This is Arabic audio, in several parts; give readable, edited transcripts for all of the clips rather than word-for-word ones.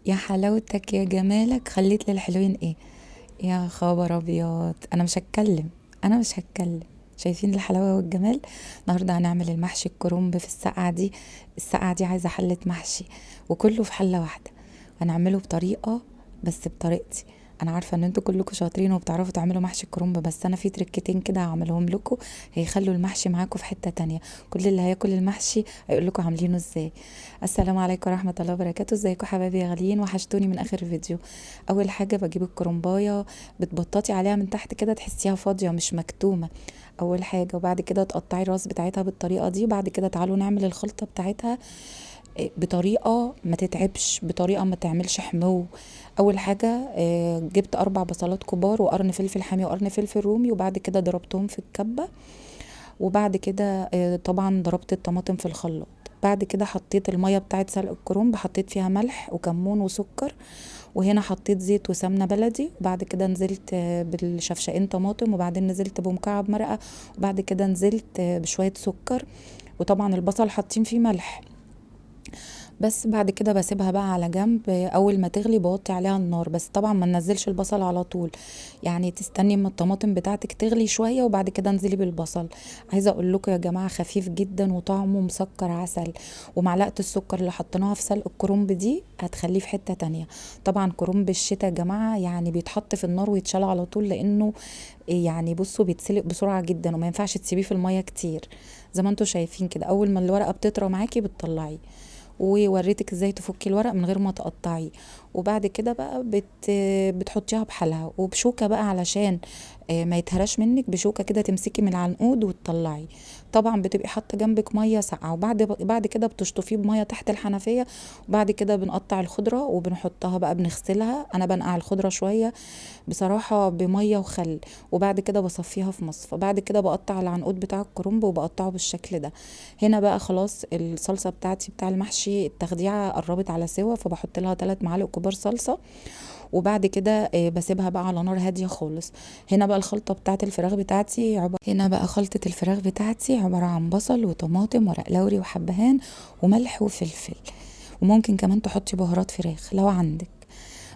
يا حلاوتك يا جمالك خليت للحلوين ايه. يا خبر ابيض، انا مش هتكلم. شايفين الحلاوه والجمال. النهارده هنعمل المحشي الكرنب في السقعه دي. السقعه دي عايزه حله محشي، وكله في حله واحده. هنعمله بطريقه، بس بطريقتي. انا عارفه ان انتوا كلكم شاطرين وبتعرفوا تعملوا محشي الكرنب، بس انا في تركتين كده هعملهم لكم. هيخلوا المحشي معاكم في حته تانية. كل اللي هياكل المحشي هيقول لكم عاملينه ازاي. السلام عليكم ورحمه الله وبركاته. ازيكم حبايبي يا غاليين، وحشتوني من اخر فيديو. اول حاجه بجيب الكرنبايه، بتبططي عليها من تحت كده تحسيها فاضيه مش مكتومه. اول حاجه، وبعد كده تقطعي الراس بتاعتها بالطريقه دي. وبعد كده تعالوا نعمل الخلطه بتاعتها بطريقه ما تتعبش، بطريقه ما تعملش حمو. اول حاجه جبت 4 بصلات كبار وقرن فلفل حامي وقرن فلفل رومي، وبعد كده ضربتهم في الكبه. وبعد كده طبعا ضربت الطماطم في الخلاط. بعد كده حطيت المية بتاعت سلق الكرنب، حطيت فيها ملح وكمون وسكر. وهنا حطيت زيت وسمنة بلدي. وبعد كده نزلت بالشفشقين طماطم، وبعدين نزلت بمكعب مرقة. وبعد كده نزلت بشوية سكر. وطبعا البصل حاطين فيه ملح. بس بعد كده بسيبها بقى على جنب. اول ما تغلي بوطي عليها النار، بس طبعا ما ننزلش البصل على طول. يعني تستني اما الطماطم بتاعتك تغلي شويه وبعد كده انزلي بالبصل. عايزه اقول لكم يا جماعه خفيف جدا وطعمه مسكر عسل. ومعلقه السكر اللي حطيناها في سلق الكرنب دي هتخليه في حته تانية. طبعا كرنب الشتا يا جماعه يعني بيتحط في النار ويتشال على طول، لانه يعني بصوا بيتسلق بسرعه جدا وما ينفعش تسيبيه في الميه كتير. زي ما انتم شايفين كده، اول ما الورقه بتطرى معاكي بتطلعيه. ووريتك ازاي تفكي الورق من غير ما تقطعيه. وبعد كده بقى بتحطيها بحالها وبشوكة بقى علشان ما يتهرش منك. بشوكة كده تمسكي من العنقود وتطلعي. طبعا بتبقي حاطه جنبك ميه ساقعه، وبعد كده بتشطفيه بميه تحت الحنفيه. وبعد كده بنقطع الخضره وبنحطها بقى بنغسلها. انا بنقع الخضره شويه بصراحه بميه وخل. وبعد كده بصفيها في مصفى. بعد كده بقطع العنقود بتاع الكرنب وبقطعه بالشكل ده. هنا بقى خلاص الصلصه بتاعتي بتاع المحشي التخديعه قربت على سوا، فبحط لها 3 معالق كبار صلصه. وبعد كده بسيبها بقى على نار هاديه خالص. هنا بقى الخلطه بتاعت الفراخ بتاعتي هنا بقى خلطه الفراخ بتاعتي عباره عن بصل وطماطم ورق لوري وحبهان وملح وفلفل. وممكن كمان تحطي بهارات فراخ لو عندك.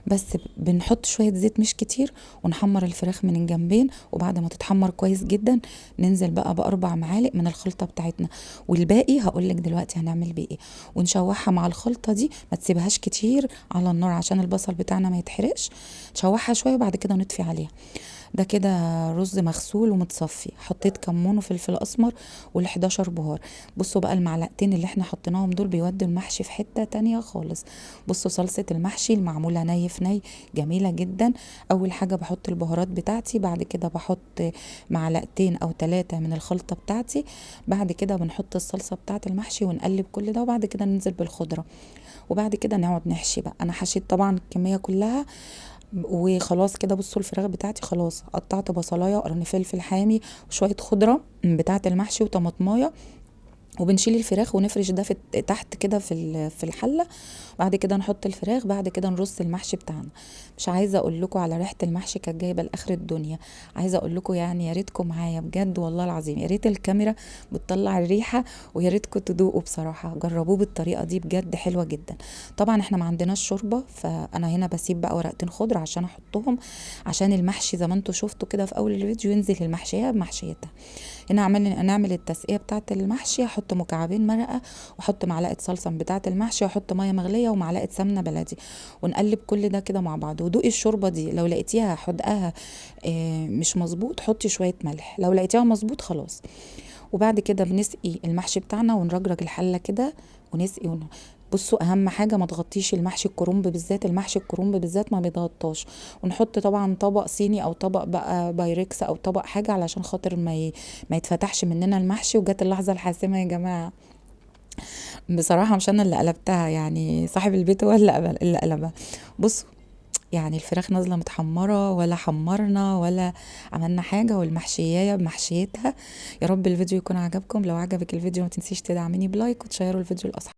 بس بنحط شوية زيت مش كتير، ونحمر الفراخ من الجنبين. وبعد ما تتحمر كويس جدا ننزل بقى ب4 معالق من الخلطة بتاعتنا. والباقي هقولك دلوقتي هنعمل بيه ايه. ونشوحها مع الخلطة دي، ما تسيبهاش كتير على النار عشان البصل بتاعنا ما يتحرقش. نشوحها شوية وبعد كده نطفي عليها. ده كده رز مغسول ومتصفي. حطيت كمون وفلفل اسمر وال11 بهار. بصوا بقى المعلقتين اللي احنا حطيناهم دول بيودوا المحشي في حتة تانية خالص. بصوا صلصة المحشي المعمولة ني في ني جميلة جدا. اول حاجة بحط البهارات بتاعتي، بعد كده بحط معلقتين او 3 من الخلطة بتاعتي. بعد كده بنحط الصلصة بتاعت المحشي ونقلب كل ده، وبعد كده ننزل بالخضرة. وبعد كده نقعد نحشي بقى. انا حشيت طبعا الكمية كلها وخلاص كده. بصوا الفراخ بتاعتي خلاص قطعت بصلايه وقرن فلفل حامي وشويه خضره بتاعه المحشي وطماطمايه. وبنشيل الفراخ ونفرش ده تحت كده في الحله. بعد كده نحط الفراخ، بعد كده نرص المحشي بتاعنا. مش عايزه اقول لكم على ريحه المحشي كانت جايبه لاخر الدنيا. عايزه اقول لكم يعني يا ريتكم معايا بجد والله العظيم، يا ريت الكاميرا بتطلع الريحه. ويا ريتكم تدوقوا بصراحه، جربوه بالطريقه دي بجد حلوه جدا. طبعا احنا ما عندناش شوربه، فانا هنا بسيب بقى ورقتين خضره عشان احطهم، عشان المحشي زي ما انتم شفتوا كده في اول الفيديو ينزل المحشيه بمحشيتها. هنا نعمل التسقيه بتاعه المحشي. احط مكعبين مرقه، واحط معلقه صلصه بتاعه المحشي، واحط ميه مغليه ومعلقه سمنه بلدي. ونقلب كل ده كده مع بعض. ودوقي الشوربه دي لو لقيتيها حدقها مش مظبوط حطي شويه ملح، لو لقيتيها مظبوط خلاص. وبعد كده بنسقي المحشي بتاعنا ونرجرج الحله كده ونسقي بصوا اهم حاجه ما تغطيش المحشي الكرنب بالذات. المحشي الكرنب بالذات ما بيتغطاش. ونحط طبعا طبق صيني او طبق بقى بايركس او طبق حاجه علشان خاطر ما يتفتحش مننا المحشي. وجت اللحظه الحاسمه يا جماعه. بصراحه مش انا اللي قلبتها، يعني صاحب البيت هو اللي قلبها. بصوا يعني الفراخ نازله متحمره، ولا حمرنا ولا عملنا حاجه، والمحشيه بمحشيتها. يا رب الفيديو يكون عجبكم. لو عجبك الفيديو ما تنسيش تدعميني بلايك وتشيروا الفيديو لاصحابك.